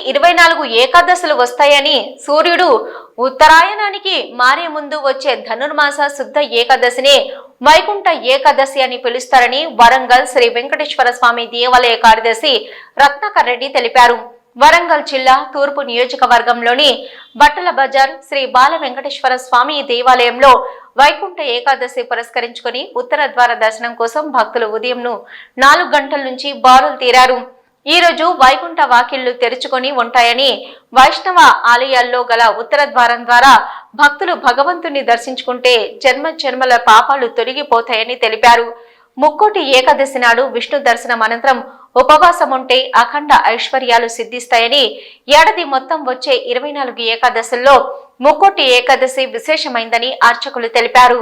24 ఏకాదశులు వస్తాయని, సూర్యుడు ఉత్తరాయణానికి మారే ముందు వచ్చే ధనుర్మాస శుద్ధ ఏకాదశిని వైకుంఠ ఏకాదశి అని పిలుస్తారని వరంగల్ శ్రీ వెంకటేశ్వర స్వామి దేవాలయ కార్యదర్శి రత్నాకర్ రెడ్డి తెలిపారు. వరంగల్ జిల్లా తూర్పు నియోజకవర్గంలోని బట్టల బజార్ శ్రీ బాల వెంకటేశ్వర స్వామి దేవాలయంలో వైకుంఠ ఏకాదశి పురస్కరించుకుని ఉత్తర ద్వార దర్శనం కోసం భక్తులు ఉదయం 4 గంటల నుంచి బారులు తీరారు. ఈ రోజు వైకుంఠ వాకిళ్లు తెరుచుకొని ఉంటాయని, వైష్ణవ ఆలయాల్లో గల ఉత్తర ద్వారం ద్వారా భక్తులు భగవంతుని దర్శించుకుంటే జన్మల పాపాలు తొలగిపోతాయని తెలిపారు. ముక్కోటి ఏకాదశి నాడు విష్ణు దర్శనం అనంతరం ఉపవాసం ఉంటే అఖండ ఐశ్వర్యాలు సిద్ధిస్తాయని, ఏడాది మొత్తం వచ్చే 24 ఏకాదశుల్లో ముక్కోటి ఏకాదశి విశేషమైందని అర్చకులు తెలిపారు.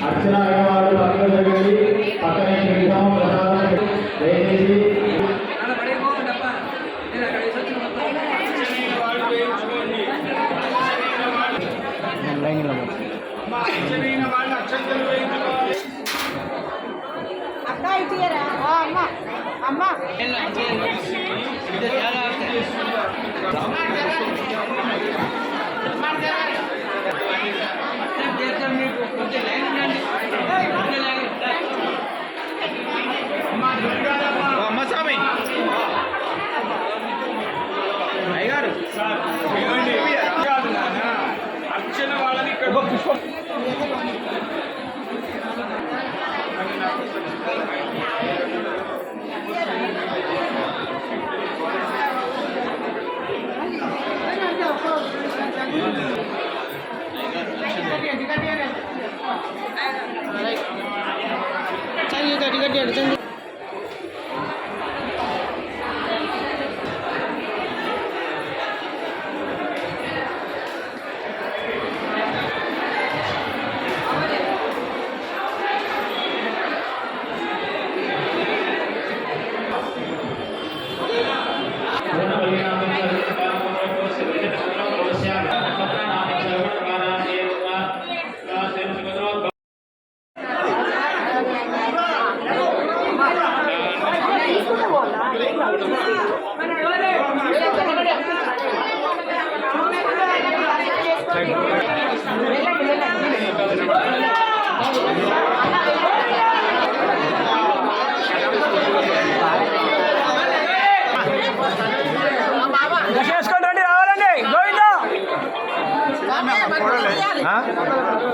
అర్చన అయ్యేవాళ్ళు పక్కన జరిగింది, పక్కనే శ్రీరామ ప్రసాదం దయచేసి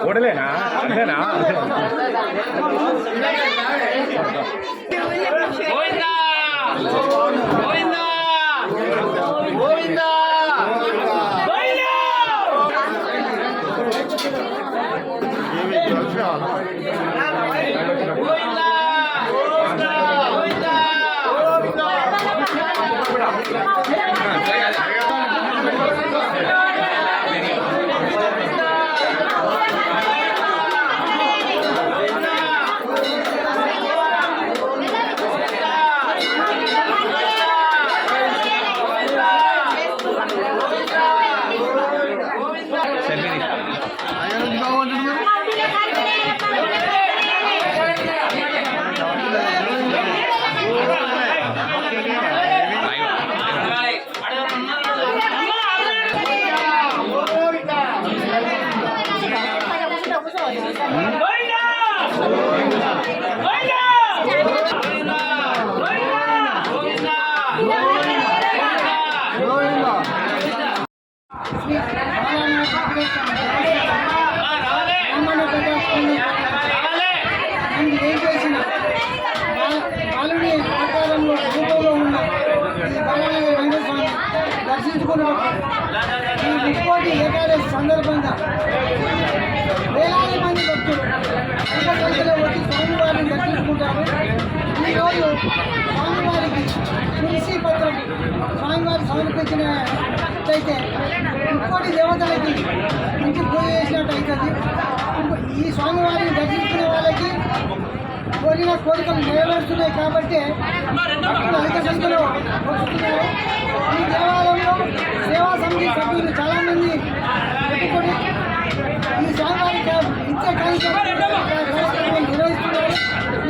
ఓడలేనా అంతేనా Termini. ఏం చేసిన బాలుని ఆకారంలో రూపంలో ఉన్న ఈ బాలనగర వెంకటస్వామి దర్శించుకున్నప్పుడు ఈ ముక్కోటి ఏకాదశి సందర్భంగా వేలాది మంది భక్తులు అధిక సంఖ్యలో వచ్చి స్వామివారిని దర్శించుకుంటారు. ఈరోజు స్వామివారికి తులసి పత్రం స్వామివారికి సమర్పించినట్టయితే ముక్కోటి దేవతలకి ఇంటి పూజ చేసినట్టు అవుతుంది. ఈ స్వామివారిని దర్శించుకునే వాళ్ళకి కోరిన కోరికలు నెరవేరుస్తున్నాయి కాబట్టి భక్తులు అధిక సంఖ్యలో వస్తున్నారు. ఈ దేవాలయంలో సేవా సమితి సభ్యులు చాలామంది పెట్టుకొని ఈ స్వామివారి నిత్య కార్యక్రమాలు నిర్వహిస్తున్నారు.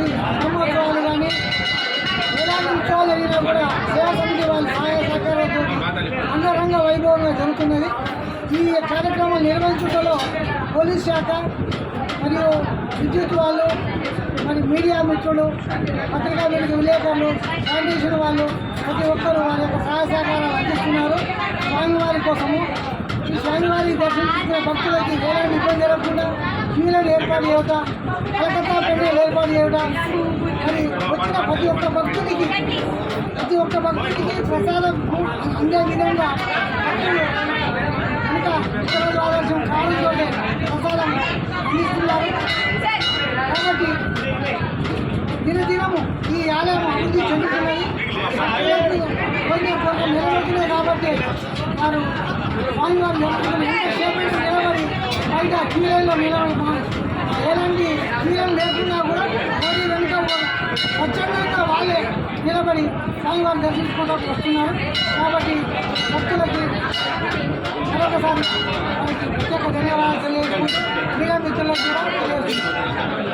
ఈ బ్రహ్మోత్సవాలు కానీ ఎలాంటి ఉత్సవాలు జరిగినా కూడా సేవా సమితి వాళ్ళ సహాయ సహకారాలతో అంగరంగ వైభవంగా జరుగుతున్నది. ఈ కార్యక్రమాలు నిర్వహించడంలో పోలీస్ శాఖ మరియు విద్యుత్ వాళ్ళు మరి మీడియా మిత్రులు పత్రికా విలేకరులు శానిటేషన్ వాళ్ళు ప్రతి ఒక్కరూ వారి యొక్క సహాయ సహకారాలు అందిస్తున్నారు స్వామివారి కోసము. ఈ స్వామివారి దర్శించుకున్న భక్తులకి ఎలాంటి ఇబ్బంది జరగకుండా క్యూలను ఏర్పాటు చేయటం, కలకత్తా పెళ్లి ఏర్పాటు చేయటం, మరి వచ్చిన ప్రతి ఒక్క భక్తుడికి ప్రసాదం అందే విధంగా భక్తులు ఇంకా ఇతర ఆదర్శం కావాల్సి ప్రసాదం అందిస్తున్నారు. కాబట్టి దినదినము ఈ ఆలయం అభివృద్ధి చెందుతున్నది. కొన్ని నెరవేరుతున్నాయి కాబట్టి వారు స్వామివారు జరుగుతున్న ఎంతసేపు నిలబడి బయట క్యూలైన్లో నిలబడి ఎలాంటి క్యూలైన్ లేకుండా కూడా వారి వెనుక స్వచ్ఛందంగా వాళ్ళే నిలబడి స్వామివారిని దర్శించుకుంటూ వస్తున్నారు. కాబట్టి భక్తులకి మరొకసారి వారికి ప్రత్యేక ధన్యవాదాలు తెలియజేసుకుంటూ మీడియా మిత్రులకు కూడా తెలియజేస్తున్నారు.